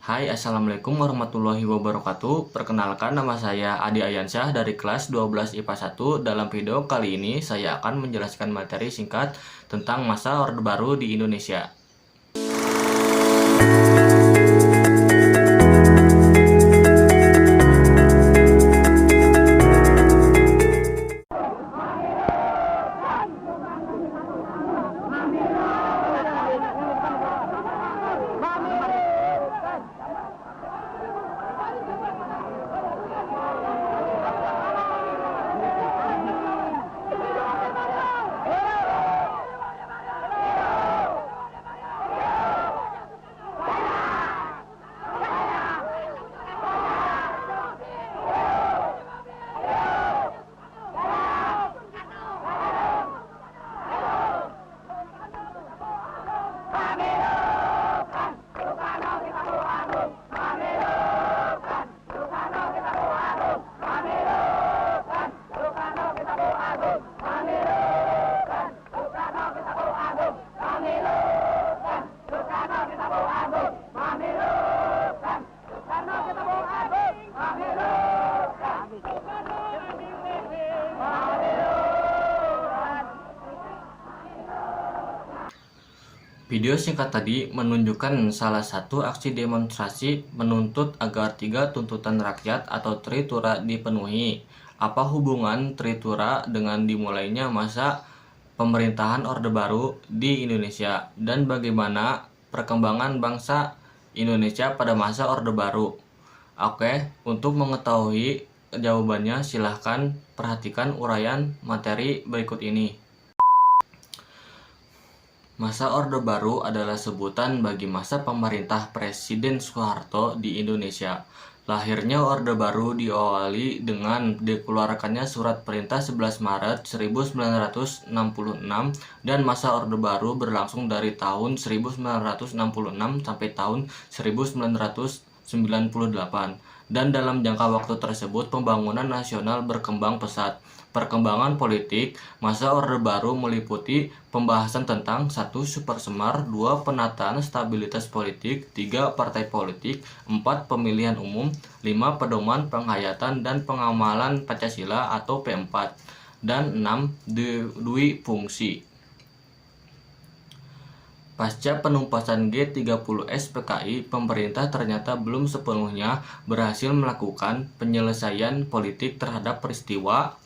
Hai, Assalamualaikum warahmatullahi wabarakatuh. Perkenalkan, nama saya Adi Ayansyah dari kelas 12 IPA 1. Dalam video kali ini saya akan menjelaskan materi singkat tentang masa Orde Baru di Indonesia. Video singkat tadi menunjukkan salah satu aksi demonstrasi menuntut agar 3 tuntutan rakyat atau Tritura dipenuhi. Apa hubungan Tritura dengan dimulainya masa pemerintahan Orde Baru di Indonesia, dan bagaimana perkembangan bangsa Indonesia pada masa Orde Baru? Oke, untuk mengetahui jawabannya silahkan perhatikan uraian materi berikut ini. Masa Orde Baru adalah sebutan bagi masa pemerintah Presiden Soeharto di Indonesia. Lahirnya Orde Baru diawali dengan dikeluarkannya Surat Perintah 11 Maret 1966 dan masa Orde Baru berlangsung dari tahun 1966 sampai tahun 1998. Dan dalam jangka waktu tersebut pembangunan nasional berkembang pesat. Perkembangan politik masa Orde Baru meliputi pembahasan tentang 1. Supersemar, 2. Penataan stabilitas politik, 3. Partai politik, 4. Pemilihan umum, 5. Pedoman penghayatan dan pengamalan Pancasila atau P4, dan 6. Dui fungsi. Pasca penumpasan G30S PKI, pemerintah ternyata belum sepenuhnya berhasil melakukan penyelesaian politik terhadap peristiwa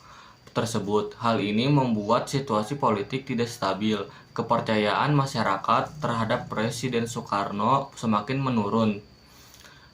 tersebut. Hal ini membuat situasi politik tidak stabil. Kepercayaan masyarakat terhadap Presiden Soekarno semakin menurun.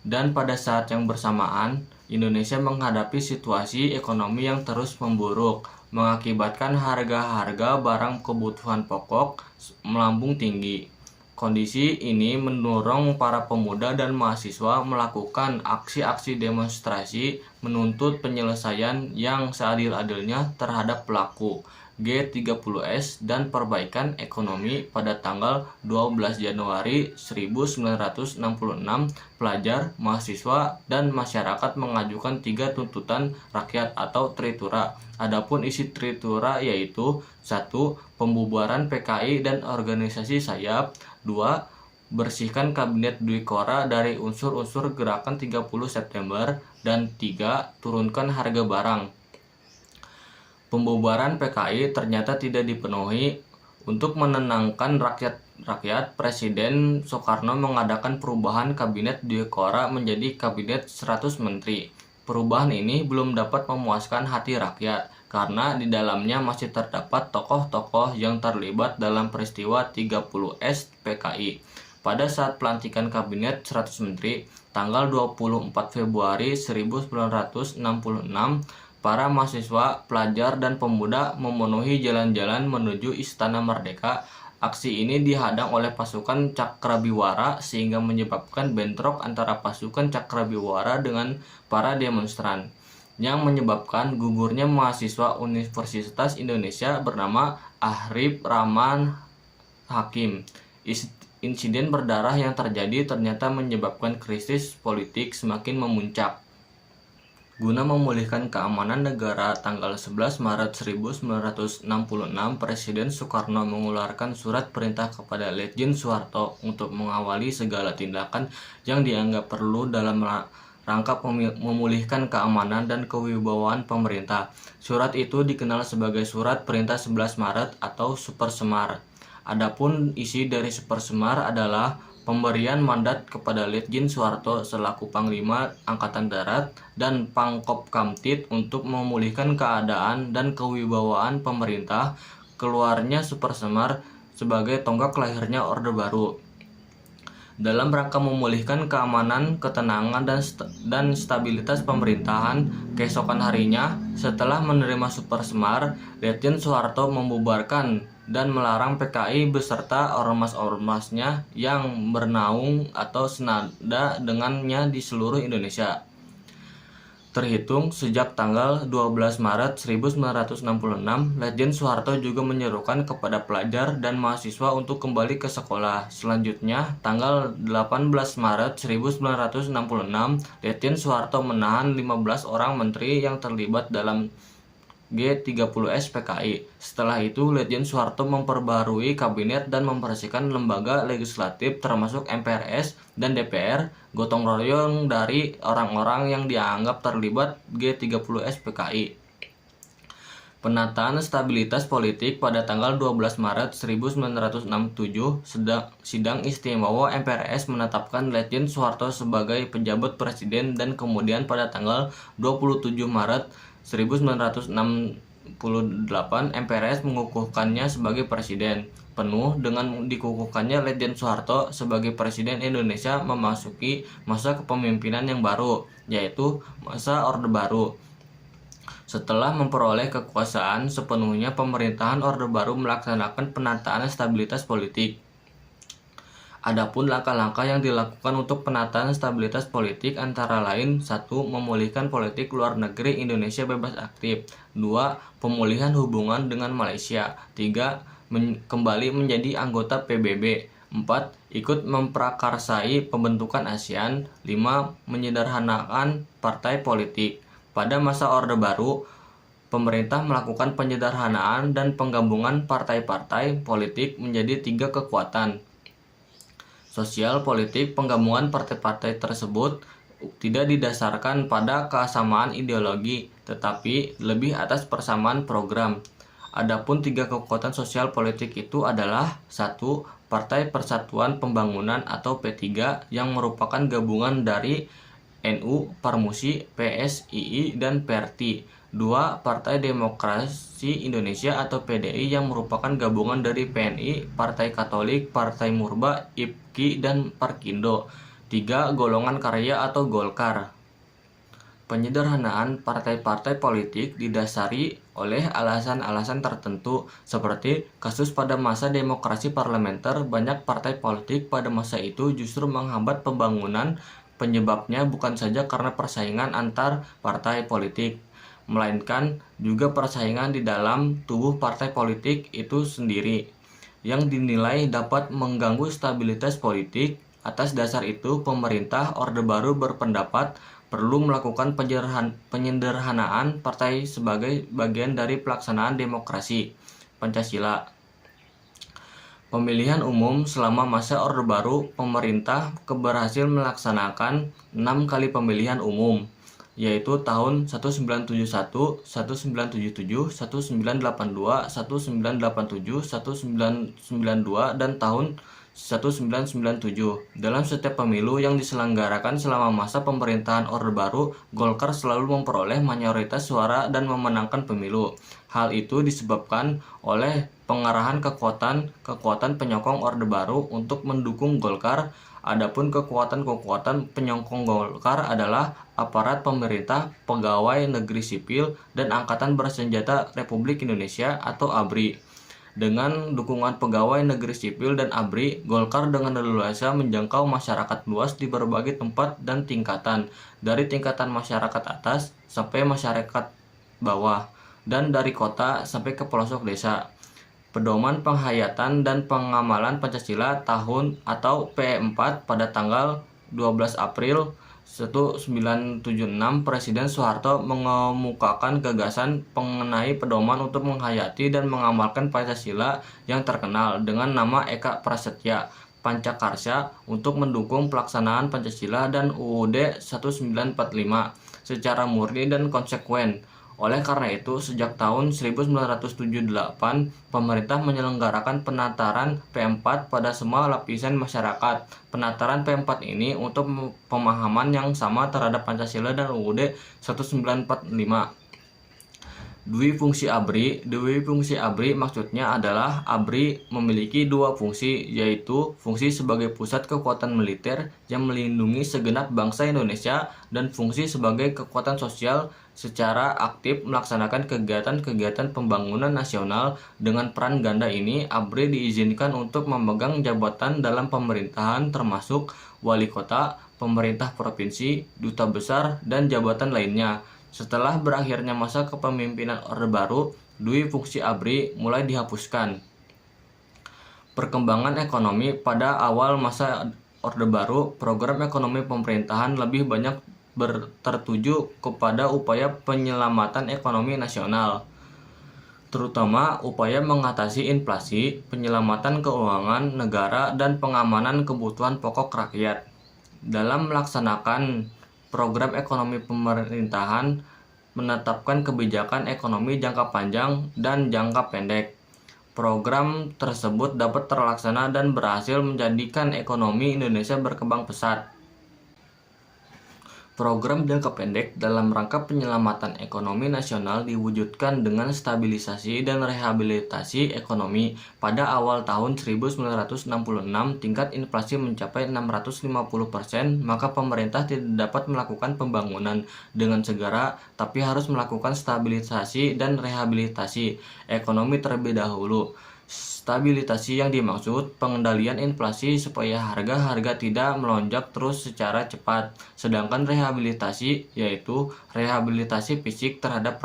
Dan pada saat yang bersamaan, Indonesia menghadapi situasi ekonomi yang terus memburuk, mengakibatkan harga-harga barang kebutuhan pokok melambung tinggi. Kondisi ini mendorong para pemuda dan mahasiswa melakukan aksi-aksi demonstrasi menuntut penyelesaian yang seadil-adilnya terhadap pelaku G30S dan perbaikan ekonomi. Pada tanggal 12 Januari 1966, pelajar, mahasiswa, dan masyarakat mengajukan 3 tuntutan rakyat atau Tritura. Adapun isi Tritura yaitu 1. Pembubaran PKI dan organisasi sayap, 2. Bersihkan Kabinet Dwi Kora dari unsur-unsur gerakan 30 September, dan 3. Turunkan harga barang. Pembubaran PKI ternyata tidak dipenuhi. Untuk menenangkan rakyat, Presiden Soekarno mengadakan perubahan Kabinet Dwi Kora menjadi Kabinet 100 Menteri. Perubahan ini belum dapat memuaskan hati rakyat, karena di dalamnya masih terdapat tokoh-tokoh yang terlibat dalam peristiwa 30S PKI. Pada saat pelantikan Kabinet 100 Menteri, tanggal 24 Februari 1966, para mahasiswa, pelajar, dan pemuda memenuhi jalan-jalan menuju Istana Merdeka. Aksi ini dihadang oleh pasukan Cakrabiwara sehingga menyebabkan bentrok antara pasukan Cakrabiwara dengan para demonstran, yang menyebabkan gugurnya mahasiswa Universitas Indonesia bernama Arif Rahman Hakim. Insiden berdarah yang terjadi ternyata menyebabkan krisis politik semakin memuncak. Guna memulihkan keamanan negara, tanggal 11 Maret 1966, Presiden Soekarno mengeluarkan surat perintah kepada Letjen Soeharto untuk mengawali segala tindakan yang dianggap perlu dalam rangka memulihkan keamanan dan kewibawaan pemerintah. Surat itu dikenal sebagai Surat Perintah 11 Maret atau Supersemar. Adapun isi dari Supersemar adalah pemberian mandat kepada Letjen Soeharto selaku Panglima Angkatan Darat dan Pangkopkamtid untuk memulihkan keadaan dan kewibawaan pemerintah, keluarnya Supersemar sebagai tonggak lahirnya Orde Baru. Dalam rangka memulihkan keamanan, ketenangan, dan stabilitas pemerintahan, keesokan harinya, setelah menerima Supersemar, Letjen Soeharto membubarkan dan melarang PKI beserta ormas-ormasnya yang bernaung atau senada dengannya di seluruh Indonesia. Terhitung sejak tanggal 12 Maret 1966, Letjen Soeharto juga menyerukan kepada pelajar dan mahasiswa untuk kembali ke sekolah. Selanjutnya, tanggal 18 Maret 1966, Letjen Soeharto menahan 15 orang menteri yang terlibat dalam G30S PKI. Setelah itu, Letjen Soeharto memperbarui kabinet dan membersihkan lembaga legislatif termasuk MPRS dan DPR, gotong royong dari orang-orang yang dianggap terlibat G30S PKI. Penataan stabilitas politik pada tanggal 12 Maret 1967, sidang istimewa MPRS menetapkan Letjen Soeharto sebagai pejabat presiden dan kemudian pada tanggal 27 Maret 1968 MPRS mengukuhkannya sebagai presiden. Penuh dengan dikukuhkannya Letjen Soeharto sebagai Presiden Indonesia memasuki masa kepemimpinan yang baru, yaitu masa Orde Baru. Setelah memperoleh kekuasaan sepenuhnya, pemerintahan Orde Baru melaksanakan penataan stabilitas politik. Adapun langkah-langkah yang dilakukan untuk penataan stabilitas politik antara lain: 1. Memulihkan politik luar negeri Indonesia bebas aktif. 2. Pemulihan hubungan dengan Malaysia. 3. Kembali menjadi anggota PBB. 4. Ikut memprakarsai pembentukan ASEAN. 5. Menyederhanakan partai politik. Pada masa Orde Baru, pemerintah melakukan penyederhanaan dan penggabungan partai-partai politik menjadi 3 kekuatan sosial politik. Penggabungan partai-partai tersebut tidak didasarkan pada kesamaan ideologi, tetapi lebih atas persamaan program. Adapun 3 kekuatan sosial politik itu adalah: 1. Partai Persatuan Pembangunan atau P3 yang merupakan gabungan dari NU, Parmusi, PSII, dan PERTI. 2. Partai Demokrasi Indonesia atau PDI yang merupakan gabungan dari PNI, Partai Katolik, Partai Murba, IPKI, dan Parkindo. 3. Golongan Karya atau Golkar. Penyederhanaan partai-partai politik didasari oleh alasan-alasan tertentu, seperti kasus pada masa demokrasi parlementer. Banyak partai politik pada masa itu justru menghambat pembangunan. Penyebabnya bukan saja karena persaingan antar partai politik, melainkan juga persaingan di dalam tubuh partai politik itu sendiri yang dinilai dapat mengganggu stabilitas politik. Atas dasar itu, pemerintah Orde Baru berpendapat perlu melakukan penyederhanaan partai sebagai bagian dari pelaksanaan demokrasi Pancasila. Pemilihan umum. Selama masa Orde Baru, pemerintah berhasil melaksanakan 6 kali pemilihan umum, yaitu tahun 1971, 1977, 1982, 1987, 1992, dan tahun 1997. Dalam setiap pemilu yang diselenggarakan selama masa pemerintahan Orde Baru, Golkar selalu memperoleh mayoritas suara dan memenangkan pemilu. Hal itu disebabkan oleh pengarahan kekuatan penyokong Orde Baru untuk mendukung Golkar. Adapun kekuatan penyokong Golkar adalah aparat pemerintah, pegawai negeri sipil, dan Angkatan Bersenjata Republik Indonesia atau ABRI. Dengan dukungan pegawai negeri sipil dan ABRI, Golkar dengan leluasa menjangkau masyarakat luas di berbagai tempat dan tingkatan, dari tingkatan masyarakat atas sampai masyarakat bawah, dan dari kota sampai ke pelosok desa. Pedoman Penghayatan dan Pengamalan Pancasila tahun atau P4 pada tanggal 12 April 1976 Presiden Soeharto mengemukakan gagasan mengenai pedoman untuk menghayati dan mengamalkan Pancasila yang terkenal dengan nama Eka Prasetya Pancakarsa untuk mendukung pelaksanaan Pancasila dan UUD 1945 secara murni dan konsekuen. Oleh karena itu, sejak tahun 1978, pemerintah menyelenggarakan penataran P4 pada semua lapisan masyarakat. Penataran P4 ini untuk pemahaman yang sama terhadap Pancasila dan UUD 1945. Dwi fungsi ABRI. Dwi fungsi ABRI maksudnya adalah ABRI memiliki dua fungsi, yaitu fungsi sebagai pusat kekuatan militer yang melindungi segenap bangsa Indonesia dan fungsi sebagai kekuatan sosial secara aktif melaksanakan kegiatan-kegiatan pembangunan nasional. Dengan peran ganda ini, ABRI diizinkan untuk memegang jabatan dalam pemerintahan termasuk wali kota, pemerintah provinsi, duta besar, dan jabatan lainnya. Setelah berakhirnya masa kepemimpinan Orde Baru, dui fungsi ABRI mulai dihapuskan. Perkembangan ekonomi. Pada awal masa Orde Baru, program ekonomi pemerintahan lebih banyak tertuju kepada upaya penyelamatan ekonomi nasional, terutama upaya mengatasi inflasi, penyelamatan keuangan negara, dan pengamanan kebutuhan pokok rakyat. Dalam melaksanakan program ekonomi pemerintahan, menetapkan kebijakan ekonomi jangka panjang dan jangka pendek. Program tersebut dapat terlaksana dan berhasil menjadikan ekonomi Indonesia berkembang pesat. Program jangka pendek dalam rangka penyelamatan ekonomi nasional diwujudkan dengan stabilisasi dan rehabilitasi ekonomi. Pada awal tahun 1966, tingkat inflasi mencapai 650%, maka pemerintah tidak dapat melakukan pembangunan dengan segera, tapi harus melakukan stabilisasi dan rehabilitasi ekonomi terlebih dahulu. Stabilisasi yang dimaksud pengendalian inflasi supaya harga-harga tidak melonjak terus secara cepat. Sedangkan rehabilitasi yaitu rehabilitasi fisik terhadap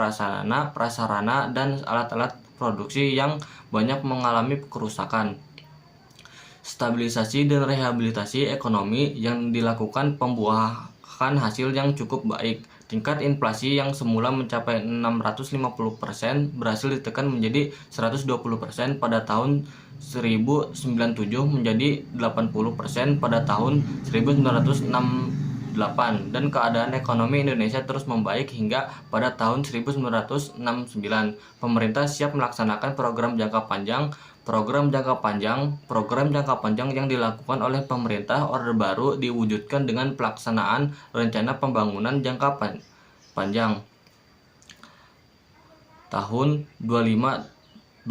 prasarana dan alat-alat produksi yang banyak mengalami kerusakan. Stabilisasi dan rehabilitasi ekonomi yang dilakukan membuahkan hasil yang cukup baik. Tingkat inflasi yang semula mencapai 650% berhasil ditekan menjadi 120% pada tahun 1997 menjadi 80% pada tahun 1968, dan keadaan ekonomi Indonesia terus membaik hingga pada tahun 1969. Pemerintah siap melaksanakan program jangka panjang. Program jangka panjang yang dilakukan oleh pemerintah Orde Baru diwujudkan dengan pelaksanaan rencana pembangunan jangka panjang tahun 25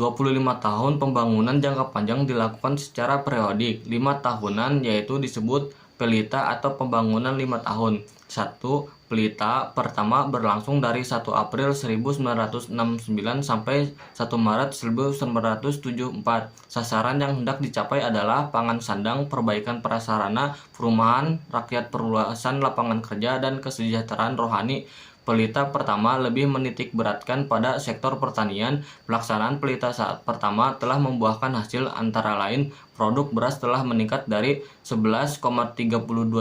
tahun. Pembangunan jangka panjang dilakukan secara periodik 5 tahunan, yaitu disebut pelita atau pembangunan 5 tahun. 1. Pelita pertama berlangsung dari 1 April 1969 sampai 1 Maret 1974. Sasaran yang hendak dicapai adalah pangan sandang, perbaikan prasarana, perumahan rakyat, perluasan lapangan kerja, dan kesejahteraan rohani. Pelita pertama lebih menitik beratkan pada sektor pertanian. Pelaksanaan pelita saat pertama telah membuahkan hasil, antara lain produk beras telah meningkat dari 11,32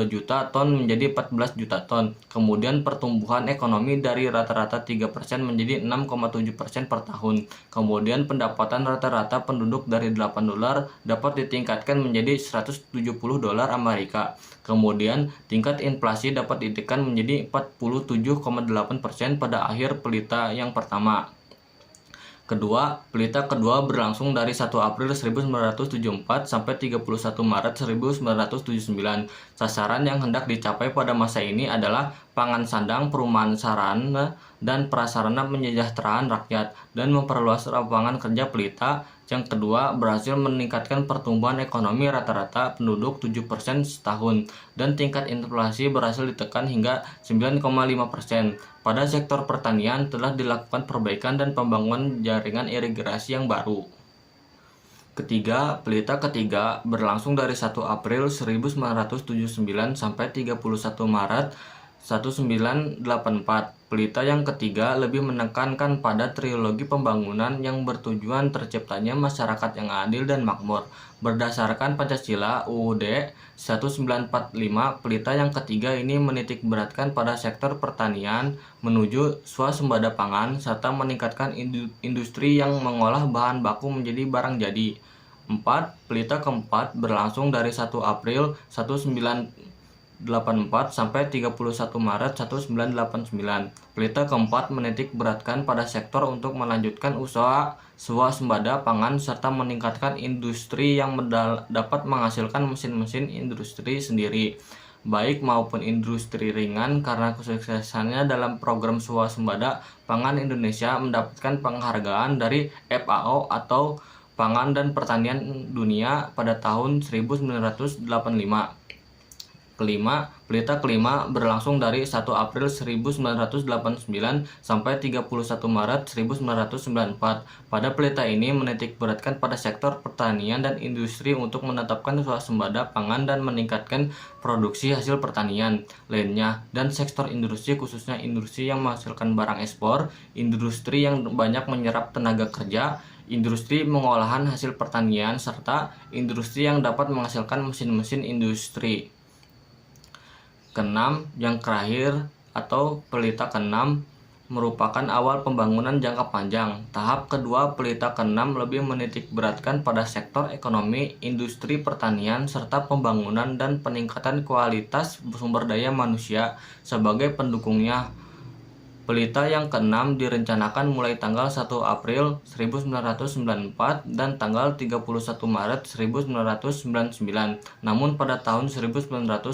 juta ton menjadi 14 juta ton. Kemudian pertumbuhan ekonomi dari rata-rata 3% menjadi 6,7% per tahun. Kemudian pendapatan rata-rata penduduk dari $8 dapat ditingkatkan menjadi $170 Amerika. Kemudian tingkat inflasi dapat ditekan menjadi 47,8% pada akhir pelita yang pertama. Kedua, pelita kedua berlangsung dari 1 April 1974 sampai 31 Maret 1979. Sasaran yang hendak dicapai pada masa ini adalah pangan sandang, perumahan sarana dan prasarana, penyejahteraan rakyat, dan memperluas lapangan kerja. Pelita yang kedua berhasil meningkatkan pertumbuhan ekonomi rata-rata penduduk 7% setahun, dan tingkat inflasi berhasil ditekan hingga 9,5%. Pada sektor pertanian telah dilakukan perbaikan dan pembangunan jaringan irigasi yang baru. Ketiga, pelita ketiga berlangsung dari 1 April 1979 sampai 31 Maret 1984. Pelita yang ketiga lebih menekankan pada trilogi pembangunan yang bertujuan terciptanya masyarakat yang adil dan makmur. Berdasarkan Pancasila UUD 1945, pelita yang ketiga ini menitik beratkan pada sektor pertanian menuju swasembada pangan serta meningkatkan industri yang mengolah bahan baku menjadi barang jadi. 4. Pelita keempat berlangsung dari 1 April 1984 sampai 31 Maret 1989. Pelita keempat menitik beratkan pada sektor untuk melanjutkan usaha swasembada pangan serta meningkatkan industri yang dapat menghasilkan mesin-mesin industri sendiri, baik maupun industri ringan. Karena kesuksesannya dalam program swasembada pangan, Indonesia mendapatkan penghargaan dari FAO atau Pangan dan Pertanian Dunia pada tahun 1985. Kelima, pelita kelima berlangsung dari 1 April 1989 sampai 31 Maret 1994. Pada pelita ini menitik beratkan pada sektor pertanian dan industri untuk menetapkan swasembada pangan dan meningkatkan produksi hasil pertanian lainnya, dan sektor industri khususnya industri yang menghasilkan barang ekspor, industri yang banyak menyerap tenaga kerja, industri pengolahan hasil pertanian, serta industri yang dapat menghasilkan mesin-mesin industri. Keenam, yang terakhir atau pelita keenam merupakan awal pembangunan jangka panjang. Tahap kedua pelita keenam lebih menitik beratkan pada sektor ekonomi, industri pertanian, serta pembangunan dan peningkatan kualitas sumber daya manusia sebagai pendukungnya. Pelita yang keenam direncanakan mulai tanggal 1 April 1994 dan tanggal 31 Maret 1999. Namun pada tahun 1997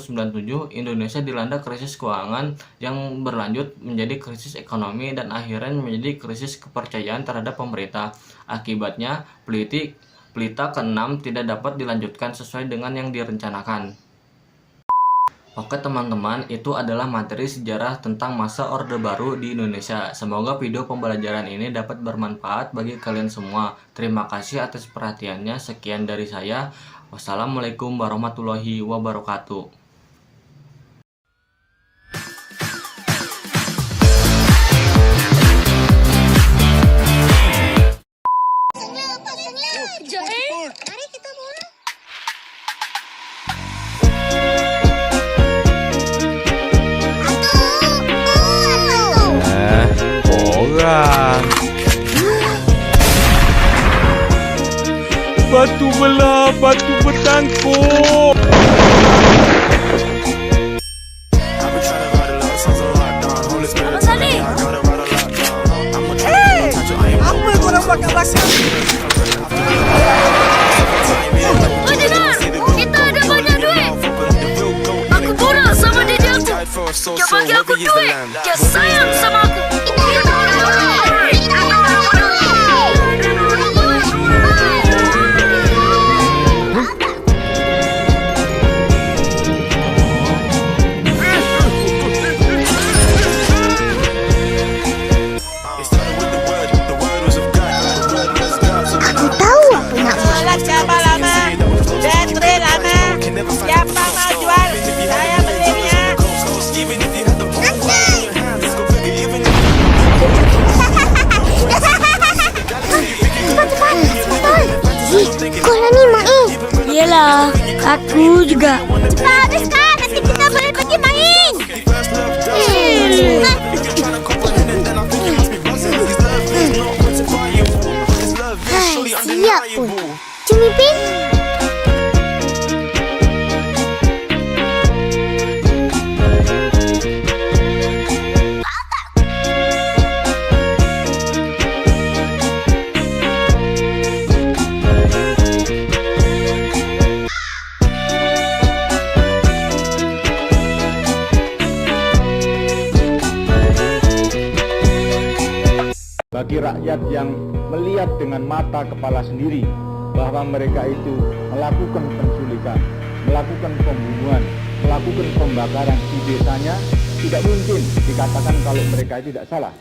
Indonesia dilanda krisis keuangan yang berlanjut menjadi krisis ekonomi dan akhirnya menjadi krisis kepercayaan terhadap pemerintah. Akibatnya pelita keenam tidak dapat dilanjutkan sesuai dengan yang direncanakan. Oke teman-teman, itu adalah materi sejarah tentang masa Orde Baru di Indonesia. Semoga video pembelajaran ini dapat bermanfaat bagi kalian semua. Terima kasih atas perhatiannya. Sekian dari saya. Wassalamualaikum warahmatullahi wabarakatuh. Batu belah, batu bertangkuk. Apa tadi? Apa yang kurang bakal-bakal? Oh dengar, kita ada banyak duit. Aku borak sama diri aku. Dia bagi aku duit. Dia sayang sama aku. Iyalah, aku juga. Cepat, sekarang nanti kita boleh pergi main. Hai, siap pun. Cumi Pin. Bagi rakyat yang melihat dengan mata kepala sendiri bahwa mereka itu melakukan penculikan, melakukan pembunuhan, melakukan pembakaran di desanya, tidak mungkin dikatakan kalau mereka itu tidak salah.